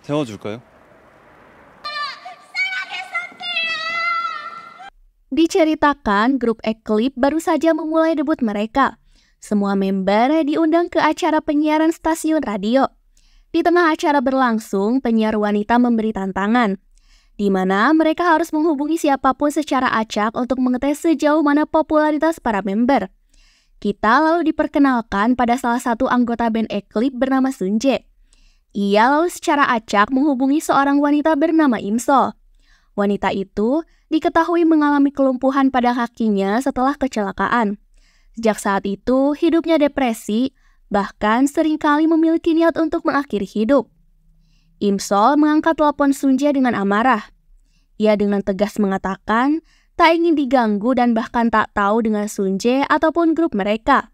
태워줄까요? Diceritakan, grup Eclipse baru saja memulai debut mereka. Semua member diundang ke acara penyiaran stasiun radio. Di tengah acara berlangsung, penyiar wanita memberi tantangan, di mana mereka harus menghubungi siapapun secara acak untuk mengetes sejauh mana popularitas para member. Kita lalu diperkenalkan pada salah satu anggota band Eclipse bernama Sunjae. Ia lalu secara acak menghubungi seorang wanita bernama Imsol. Wanita itu diketahui mengalami kelumpuhan pada kakinya setelah kecelakaan. Sejak saat itu, hidupnya depresi, bahkan seringkali memiliki niat untuk mengakhiri hidup. Imsol mengangkat telepon Sunjae dengan amarah. Ia dengan tegas mengatakan tak ingin diganggu dan bahkan tak tahu dengan Sunjae ataupun grup mereka.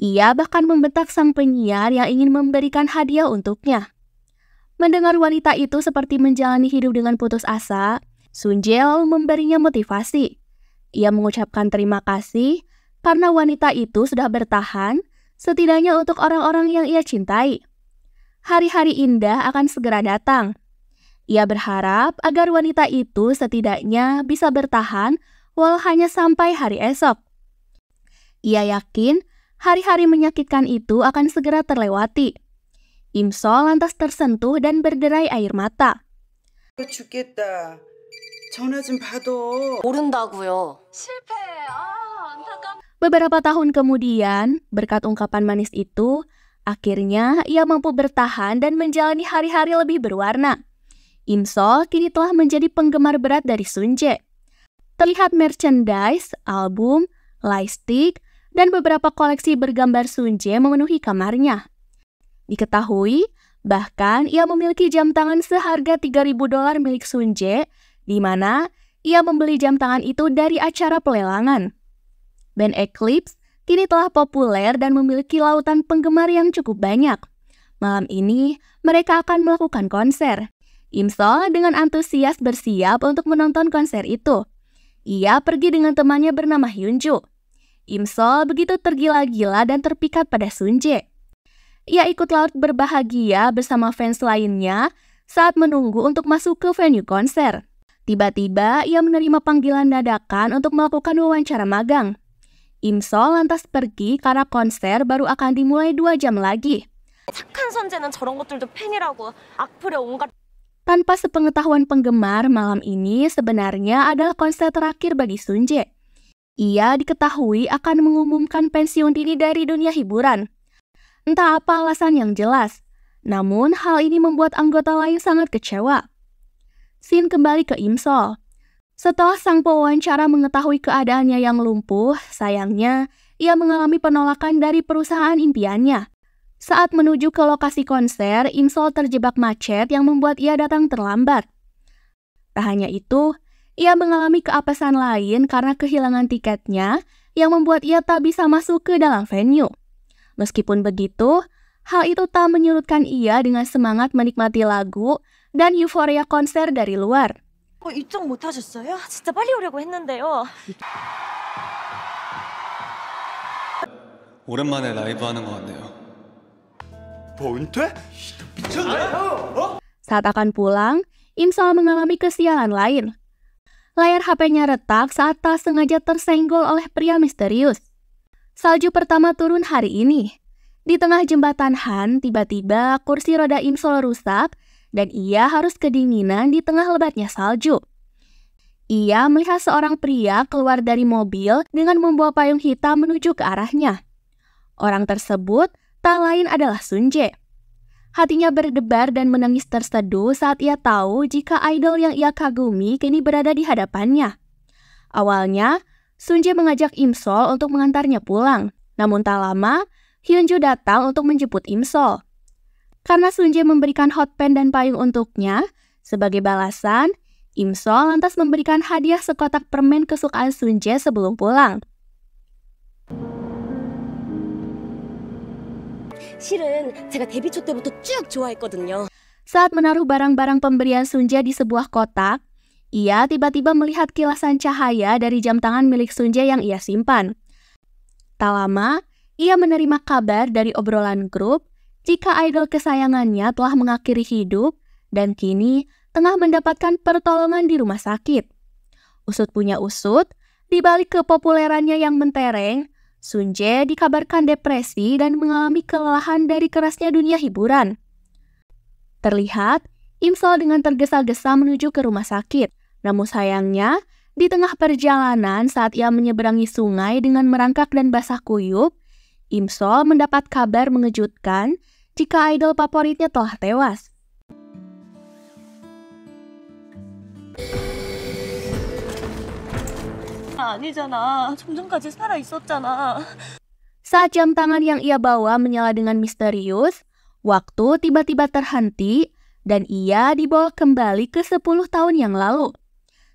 Ia bahkan membentak sang penyiar yang ingin memberikan hadiah untuknya. Mendengar wanita itu seperti menjalani hidup dengan putus asa, Sunjae lalu memberinya motivasi. Ia mengucapkan terima kasih karena wanita itu sudah bertahan, setidaknya untuk orang-orang yang ia cintai. Hari-hari indah akan segera datang. Ia berharap agar wanita itu setidaknya bisa bertahan walau hanya sampai hari esok. Ia yakin hari-hari menyakitkan itu akan segera terlewati. Imsol lantas tersentuh dan berderai air mata. 죽겠다. 전화 좀 받아. 모른다고요. Beberapa tahun kemudian, berkat ungkapan manis itu, akhirnya ia mampu bertahan dan menjalani hari-hari lebih berwarna. Imsol kini telah menjadi penggemar berat dari Sunjae. Terlihat merchandise, album, lightstick, dan beberapa koleksi bergambar Sunjae memenuhi kamarnya. Diketahui, bahkan ia memiliki jam tangan seharga $3.000 milik Sunjae, di mana ia membeli jam tangan itu dari acara pelelangan. Band Eclipse kini telah populer dan memiliki lautan penggemar yang cukup banyak. Malam ini, mereka akan melakukan konser. Imsol dengan antusias bersiap untuk menonton konser itu. Ia pergi dengan temannya bernama Hyunju. Imsol begitu tergila-gila dan terpikat pada Sunjae. Ia ikut laut berbahagia bersama fans lainnya saat menunggu untuk masuk ke venue konser. Tiba-tiba ia menerima panggilan dadakan untuk melakukan wawancara magang. Imsol lantas pergi karena konser baru akan dimulai 2 jam lagi. 착한 선재는 저런 것들도 팬이라고 악플에 온갖. Tanpa sepengetahuan penggemar, malam ini sebenarnya adalah konser terakhir bagi Sunjae. Ia diketahui akan mengumumkan pensiun dini dari dunia hiburan. Entah apa alasan yang jelas, namun hal ini membuat anggota lain sangat kecewa. Scene kembali ke Imsol. Setelah sang pewawancara mengetahui keadaannya yang lumpuh, sayangnya ia mengalami penolakan dari perusahaan impiannya. Saat menuju ke lokasi konser, Imsol terjebak macet yang membuat ia datang terlambat. Tak hanya itu, ia mengalami keapesan lain karena kehilangan tiketnya yang membuat ia tak bisa masuk ke dalam venue. Meskipun begitu, hal itu tak menyurutkan ia dengan semangat menikmati lagu dan euforia konser dari luar. 입장 못 하셨어요? 진짜 빨리 오려고 했는데요. 오랜만에 라이브 하는 것 같네요. 뭐 은퇴? 미쳤네. Saat akan pulang, Imsol mengalami kesialan lain. Layar HP-nya retak saat tak sengaja tersenggol oleh pria misterius. Salju pertama turun hari ini. Di tengah jembatan Han, tiba-tiba kursi roda Imsol rusak dan ia harus kedinginan di tengah lebatnya salju. Ia melihat seorang pria keluar dari mobil dengan membawa payung hitam menuju ke arahnya. Orang tersebut tak lain adalah Sunjae. Hatinya berdebar dan menangis terseduh saat ia tahu jika idol yang ia kagumi kini berada di hadapannya. Awalnya, Sunjae mengajak Imsol untuk mengantarnya pulang. Namun tak lama, Hyunju datang untuk menjemput Imsol. Karena Sunjae memberikan hot pen dan payung untuknya, sebagai balasan, Imsol lantas memberikan hadiah sekotak permen kesukaan Sunjae sebelum pulang. 실은 제가 데뷔 초 때부터 쭉 좋아했거든요. Saat menaruh barang-barang pemberian Sunjae di sebuah kotak, ia tiba-tiba melihat kilasan cahaya dari jam tangan milik Sunjae yang ia simpan. Tak lama, ia menerima kabar dari obrolan grup jika idol kesayangannya telah mengakhiri hidup dan kini tengah mendapatkan pertolongan di rumah sakit. Usut punya usut, di balik kepopulerannya yang mentereng, Sun Jae dikabarkan depresi dan mengalami kelelahan dari kerasnya dunia hiburan. Terlihat, Im Sol dengan tergesa-gesa menuju ke rumah sakit. Namun sayangnya, di tengah perjalanan saat ia menyeberangi sungai dengan merangkak dan basah kuyup, Im Sol mendapat kabar mengejutkan jika idol favoritnya telah tewas. 아니잖아. 좀 전까지 살아 있었잖아. Saat jam tangan yang ia bawa menyala dengan misterius, waktu tiba-tiba terhenti dan ia dibawa kembali ke 10 tahun yang lalu.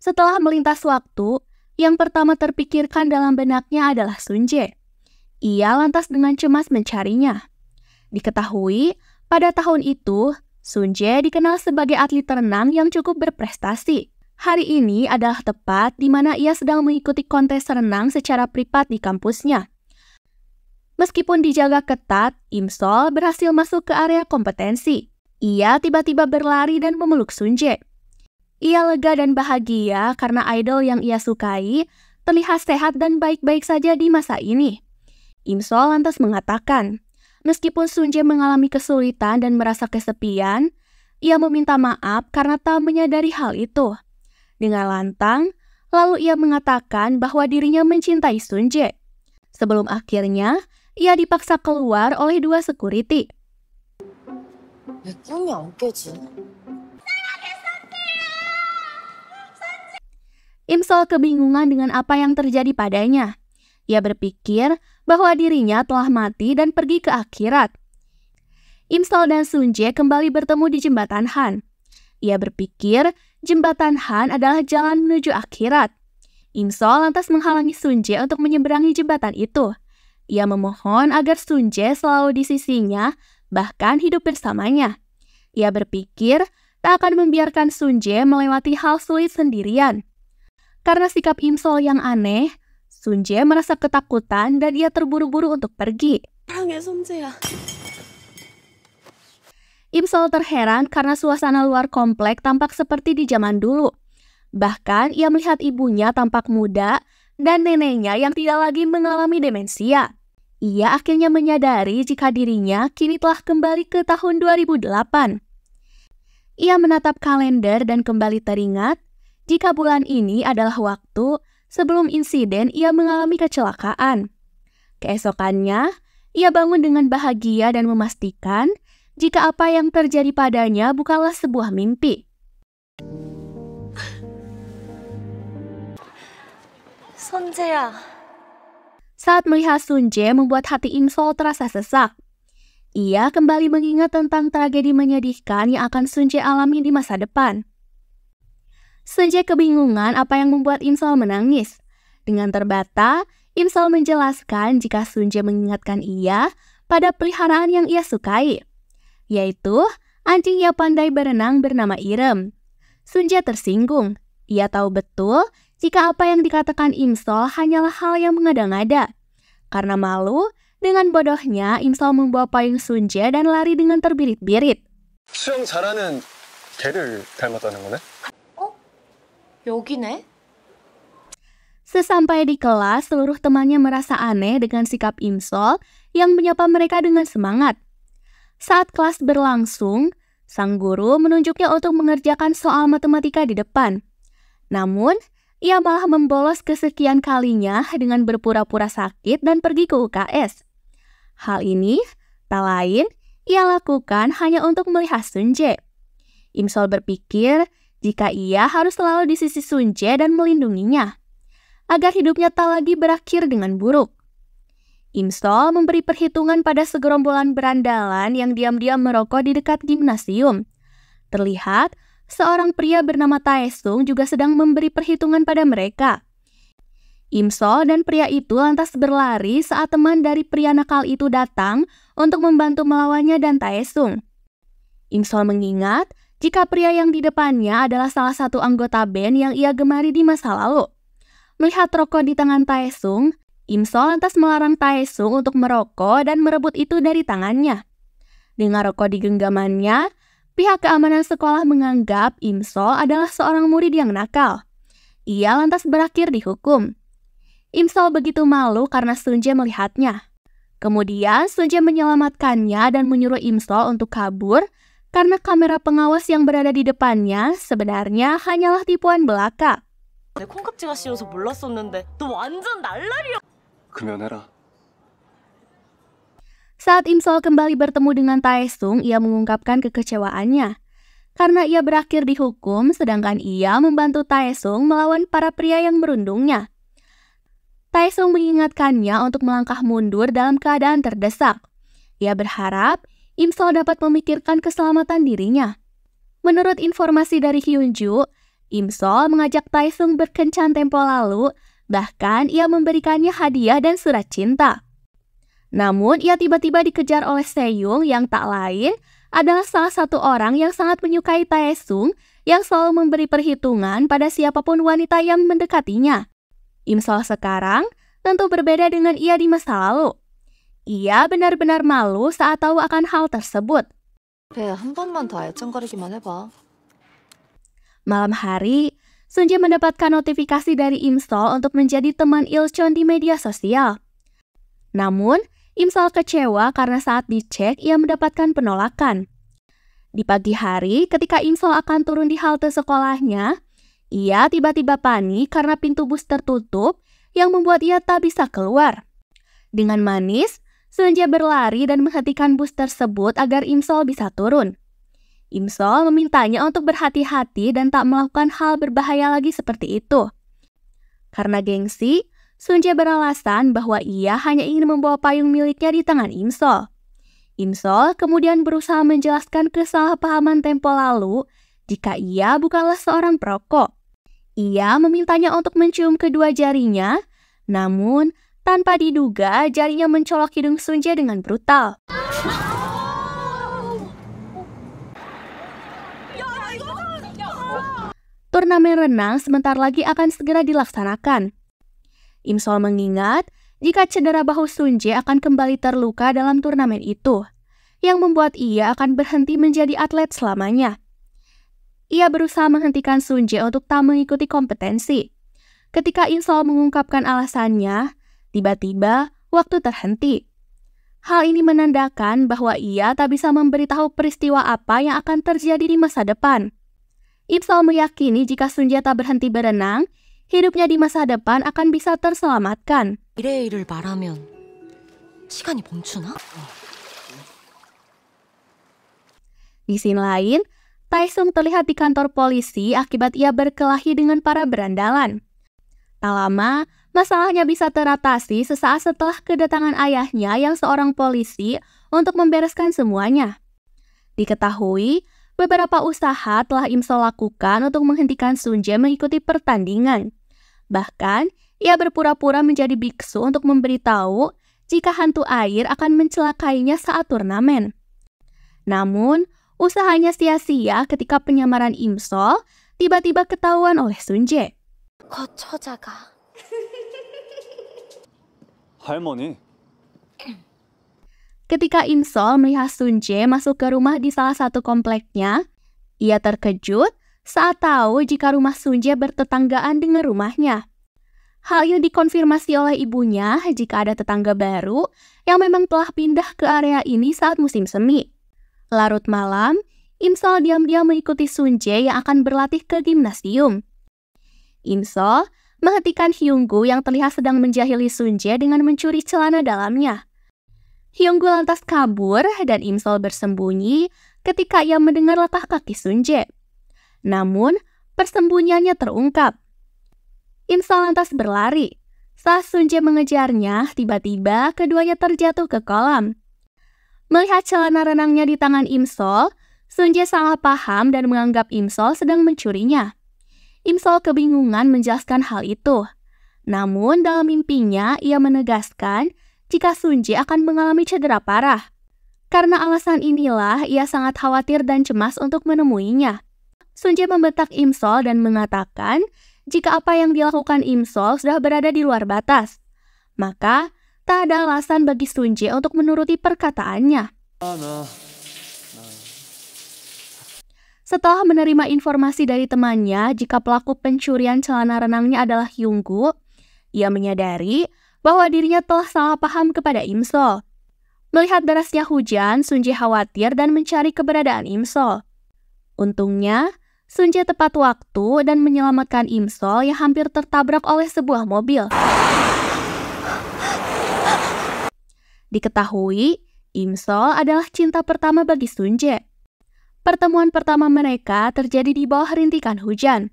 Setelah melintas waktu, yang pertama terpikirkan dalam benaknya adalah Sun Jae. Ia lantas dengan cemas mencarinya. Diketahui, pada tahun itu, Sun Jae dikenal sebagai atlet renang yang cukup berprestasi. Hari ini adalah tepat di mana ia sedang mengikuti kontes renang secara privat di kampusnya. Meskipun dijaga ketat, Im Sol berhasil masuk ke area kompetensi. Ia tiba-tiba berlari dan memeluk Sun Jae. Ia lega dan bahagia karena idol yang ia sukai terlihat sehat dan baik-baik saja di masa ini. Im Sol lantas mengatakan, meskipun Sun Jae mengalami kesulitan dan merasa kesepian, ia meminta maaf karena tak menyadari hal itu. Dengan lantang, lalu ia mengatakan bahwa dirinya mencintai Sun Jae. Sebelum akhirnya, ia dipaksa keluar oleh 2 security. 왜 꿈이 안 깨지? Im Sol kebingungan dengan apa yang terjadi padanya. Ia berpikir bahwa dirinya telah mati dan pergi ke akhirat. Im Sol dan Sun Jae kembali bertemu di jembatan Han. Ia berpikir jembatan Han adalah jalan menuju akhirat. Im Sol lantas menghalangi Sun Jae untuk menyeberangi jembatan itu. Ia memohon agar Sun Jae selalu di sisinya, bahkan hidup bersamanya. Ia berpikir tak akan membiarkan Sun Jae melewati hal sulit sendirian. Karena sikap Im Sol yang aneh, Sun Jae merasa ketakutan dan ia terburu-buru untuk pergi. 사랑해, 손재야. Im Sol terheran karena suasana luar komplek tampak seperti di zaman dulu. Bahkan ia melihat ibunya tampak muda dan neneknya yang tidak lagi mengalami demensia. Ia akhirnya menyadari jika dirinya kini telah kembali ke tahun 2008. Ia menatap kalender dan kembali teringat jika bulan ini adalah waktu sebelum insiden ia mengalami kecelakaan. Keesokannya, ia bangun dengan bahagia dan memastikan jika apa yang terjadi padanya bukanlah sebuah mimpi. 손재야. Saat melihat Sun Jae membuat hati Im Sol terasa sesak. Ia kembali mengingat tentang tragedi menyedihkan yang akan Sun Jae alami di masa depan. Sun Jae kebingungan apa yang membuat Im Sol menangis. Dengan terbata, Im Sol menjelaskan jika Sun Jae mengingatkan ia pada peliharaan yang ia sukai, yaitu anjing yang pandai berenang bernama Irem. Sun Jae tersinggung. Ia tahu betul jika apa yang dikatakan Im Sol hanyalah hal yang mengada-ngada. Karena malu, dengan bodohnya Im Sol membawa payung Sun Jae dan lari dengan terbirit-birit. 수영 잘하는 개를 닮았다는 거네? 여기네? Sesampai di kelas, seluruh temannya merasa aneh dengan sikap Im Sol yang menyapa mereka dengan semangat. Saat kelas berlangsung, sang guru menunjuknya untuk mengerjakan soal matematika di depan. Namun, ia malah membolos kesekian kalinya dengan berpura-pura sakit dan pergi ke UKS. Hal ini, tak lain, ia lakukan hanya untuk melihat Sun Jae. Im Sol berpikir jika ia harus selalu di sisi Sun Jae dan melindunginya, agar hidupnya tak lagi berakhir dengan buruk. Im Sol memberi perhitungan pada segerombolan berandalan yang diam-diam merokok di dekat gimnasium. Terlihat, seorang pria bernama Taesung juga sedang memberi perhitungan pada mereka. Im Sol dan pria itu lantas berlari saat teman dari pria nakal itu datang untuk membantu melawannya dan Taesung. Im Sol mengingat jika pria yang di depannya adalah salah satu anggota band yang ia gemari di masa lalu. Melihat rokok di tangan Taesung, Im Sol lantas melarang Taesung untuk merokok dan merebut itu dari tangannya. Dengan rokok di genggamannya, Pihak keamanan sekolah menganggap Imsol adalah seorang murid yang nakal. Ia lantas berakhir dihukum. Imsol begitu malu karena Sunjae melihatnya. Kemudian Sunjae menyelamatkannya dan menyuruh Imsol untuk kabur karena kamera pengawas yang berada di depannya sebenarnya hanyalah tipuan belaka. 내 콩깍지가 씌워서 몰랐었는데 너 완전 날라리야. 금연해라. Saat Imsol kembali bertemu dengan Taesung, ia mengungkapkan kekecewaannya karena ia berakhir dihukum sedangkan ia membantu Taesung melawan para pria yang merundungnya. Taesung mengingatkannya untuk melangkah mundur dalam keadaan terdesak. Ia berharap Imsol dapat memikirkan keselamatan dirinya. Menurut informasi dari Hyunju, Imsol mengajak Taesung berkencan tempo lalu, bahkan ia memberikannya hadiah dan surat cinta. Namun, ia tiba-tiba dikejar oleh Seyung yang tak lain adalah salah satu orang yang sangat menyukai Taesung yang selalu memberi perhitungan pada siapapun wanita yang mendekatinya. Imsol sekarang tentu berbeda dengan ia di masa lalu. Ia benar-benar malu saat tahu akan hal tersebut. 배 한 번만 더 알짱거리기만 해봐. Malam hari, Sunjae mendapatkan notifikasi dari Imsol untuk menjadi teman Ilchon di media sosial. Namun, Imsol kecewa karena saat dicek ia mendapatkan penolakan. Di pagi hari, ketika Imsol akan turun di halte sekolahnya, ia tiba-tiba panik karena pintu bus tertutup yang membuat ia tak bisa keluar. Dengan manis, Sunjae berlari dan menghentikan bus tersebut agar Imsol bisa turun. Imsol memintanya untuk berhati-hati dan tak melakukan hal berbahaya lagi seperti itu. Karena gengsi, Sunjae beralasan bahwa ia hanya ingin membawa payung miliknya di tangan Imsol. Imsol kemudian berusaha menjelaskan kesalahpahaman tempo lalu jika ia bukanlah seorang perokok. Ia memintanya untuk mencium kedua jarinya, namun tanpa diduga jarinya mencolok hidung Sunjae dengan brutal. Turnamen renang sebentar lagi akan segera dilaksanakan. Imsol mengingat jika cedera bahu Sunjae akan kembali terluka dalam turnamen itu, yang membuat ia akan berhenti menjadi atlet selamanya. Ia berusaha menghentikan Sunjae untuk tak mengikuti kompetensi. Ketika Imsol mengungkapkan alasannya, tiba-tiba waktu terhenti. Hal ini menandakan bahwa ia tak bisa memberitahu peristiwa apa yang akan terjadi di masa depan. Imsol meyakini jika Sunjae tak berhenti berenang, hidupnya di masa depan akan bisa terselamatkan. 미래의 일을 말하면 시간이 멈추나? Di sisi lain, Taesung terlihat di kantor polisi akibat ia berkelahi dengan para berandalan. Tak lama, masalahnya bisa teratasi sesaat setelah kedatangan ayahnya yang seorang polisi untuk membereskan semuanya. Diketahui, beberapa usaha telah Imsol lakukan untuk menghentikan Sunjae mengikuti pertandingan. Bahkan, ia berpura-pura menjadi biksu untuk memberitahu jika hantu air akan mencelakainya saat turnamen. Namun, usahanya sia-sia ketika penyamaran Imsol tiba-tiba ketahuan oleh Sunjae. 거처자가. 할머니. Ketika Imsol melihat Sunjae masuk ke rumah di salah satu kompleknya, ia terkejut saat tahu jika rumah Sunjae bertetanggaan dengan rumahnya. Hal ini dikonfirmasi oleh ibunya jika ada tetangga baru yang memang telah pindah ke area ini saat musim semi. Larut malam, Imsol diam-diam mengikuti Sunjae yang akan berlatih ke gimnasium. Imsol menghentikan Hyunggu yang terlihat sedang menjahili Sunjae dengan mencuri celana dalamnya. Hyunggu lantas kabur dan Imsol bersembunyi ketika ia mendengar langkah kaki Sunjae. Namun, persembunyiannya terungkap. Imsol lantas berlari. Saat Sunjae mengejarnya, tiba-tiba keduanya terjatuh ke kolam. Melihat celana renangnya di tangan Imsol, Sunjae salah paham dan menganggap Imsol sedang mencurinya. Imsol kebingungan menjelaskan hal itu. Namun, dalam mimpinya, ia menegaskan jika Sunjae akan mengalami cedera parah. Karena alasan inilah, ia sangat khawatir dan cemas untuk menemuinya. Sunjae membentak Imsol dan mengatakan jika apa yang dilakukan Imsol sudah berada di luar batas. Maka, tak ada alasan bagi Sunjae untuk menuruti perkataannya. Setelah menerima informasi dari temannya jika pelaku pencurian celana renangnya adalah Hyunggu, ia menyadari bahwa dirinya telah salah paham kepada Imsol. Melihat derasnya hujan, Sunjae khawatir dan mencari keberadaan Imsol. Untungnya, Sunjae tepat waktu dan menyelamatkan Imsol yang hampir tertabrak oleh sebuah mobil. Diketahui, Imsol adalah cinta pertama bagi Sunjae. Pertemuan pertama mereka terjadi di bawah rintikan hujan.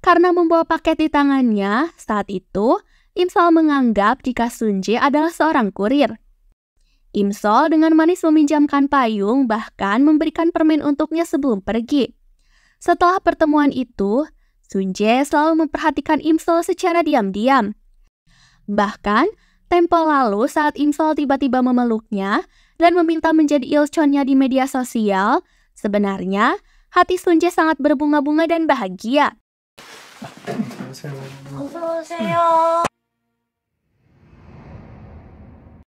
Karena membawa paket di tangannya, saat itu Imsol menganggap jika Sunjae adalah seorang kurir. Imsol dengan manis meminjamkan payung, bahkan memberikan permen untuknya sebelum pergi. Setelah pertemuan itu, Sunjae selalu memperhatikan Imsol secara diam-diam. Bahkan, tempo lalu saat Imsol tiba-tiba memeluknya dan meminta menjadi ilchonnya di media sosial, sebenarnya hati Sunjae sangat berbunga-bunga dan bahagia. 어서 오세요.